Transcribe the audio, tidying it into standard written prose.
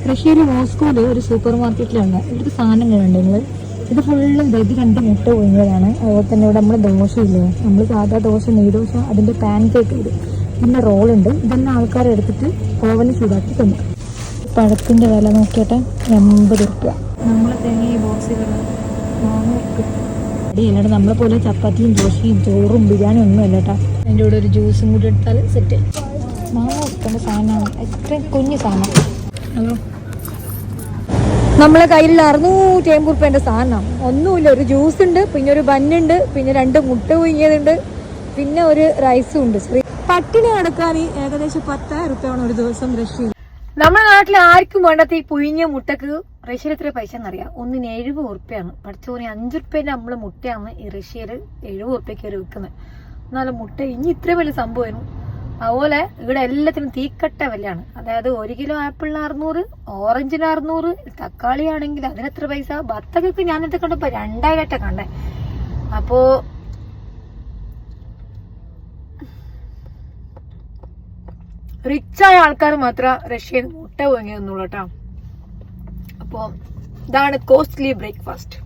റഷ്യയിലെ മോസ്കോയില് ഒരു സൂപ്പർ മാർക്കറ്റിലാണ് ഇവിടുത്തെ സാധനങ്ങളുണ്ട് നിങ്ങൾ. ഇത് ഫുള്ളും ഇത് 2 മുട്ട പുഴുങ്ങിയതാണ്. അതുപോലെ തന്നെ ഇവിടെ നമ്മൾ ദോശയില്ലേ, നമ്മൾ സാധാ ദോശ, നെയ്ദോശ, അതിന്റെ പാൻ കേക്ക് ഇത് പിന്നെ റോളുണ്ട്. ഇതെല്ലാം ആൾക്കാരെടുത്തിട്ട് ഓവനിൽ ചൂടാക്കി തന്നു. പഴത്തിന്റെ വില നോക്കിയിട്ട് 80 രൂപ. നമ്മളെ തേങ്ങ ഈ ബോക്സുകൾ 400 രൂപ. അല്ലാണ്ട് നമ്മളെ പോലെ ചപ്പാത്തിയും ദോശയും ചോറും ബിരിയാണിയും ഒന്നും അല്ല കേട്ടോ. അതിൻ്റെ കൂടെ ഒരു ജ്യൂസും കൂടി എടുത്താൽ സെറ്റ്. 400 രൂപ സാധനമാണ്, എത്ര കുഞ്ഞു സാധനം. ഹലോ, നമ്മളെ കയ്യിൽ 650 രൂപേൻ്റെ സാധനം ഒന്നുമില്ല. ഒരു ജ്യൂസ് ഉണ്ട്, പിന്നെ ഒരു ബന്നുണ്ട്, പിന്നെ 2 മുട്ട പുഴുങ്ങിയതുണ്ട്, പിന്നെ ഒരു റൈസും ഉണ്ട്. പട്ടിണി കിടക്കാൻ ഏകദേശം 10,000 രൂപയാണ് ഒരു ദിവസം റഷ്യയിൽ. നമ്മുടെ നാട്ടിൽ ആർക്കും വേണ്ടാത്ത ഈ പുഴുങ്ങിയ മുട്ടക്ക് റഷ്യയിൽ എത്ര പൈസ എന്നറിയാം? ഒന്നിന് 70 രൂപയാണ്. പഠിച്ചോനെ 5 രൂപേന്റെ നമ്മള് മുട്ടയാണ് ഈ റഷ്യയിൽ 70 രൂപയ്ക്ക് ഒരു വിൽക്കുന്നത്. എന്നാലും മുട്ട ഇനി ഇത്ര വലിയ സംഭവമായിരുന്നു. അതുപോലെ ഇവിടെ എല്ലാത്തിനും തീക്കട്ട വിലയാണ്. അതായത് 1 കിലോ ആപ്പിളിന് 600, ഓറഞ്ചിന് 600, തക്കാളി ആണെങ്കിൽ അതിനെത്ര പൈസ. ബത്തക്കൊക്കെ ഞാനത്തെ കണ്ടപ്പോ 2000 കണ്ടേ. അപ്പോ റിച്ചായ ആൾക്കാർ മാത്രം റഷ്യയിൽ മുട്ട വാങ്ങിയെന്നുള്ളൂ കേട്ടോ. അപ്പോൾ ഇതാണ് കോസ്റ്റ്ലി ബ്രേക്ക്ഫാസ്റ്റ്.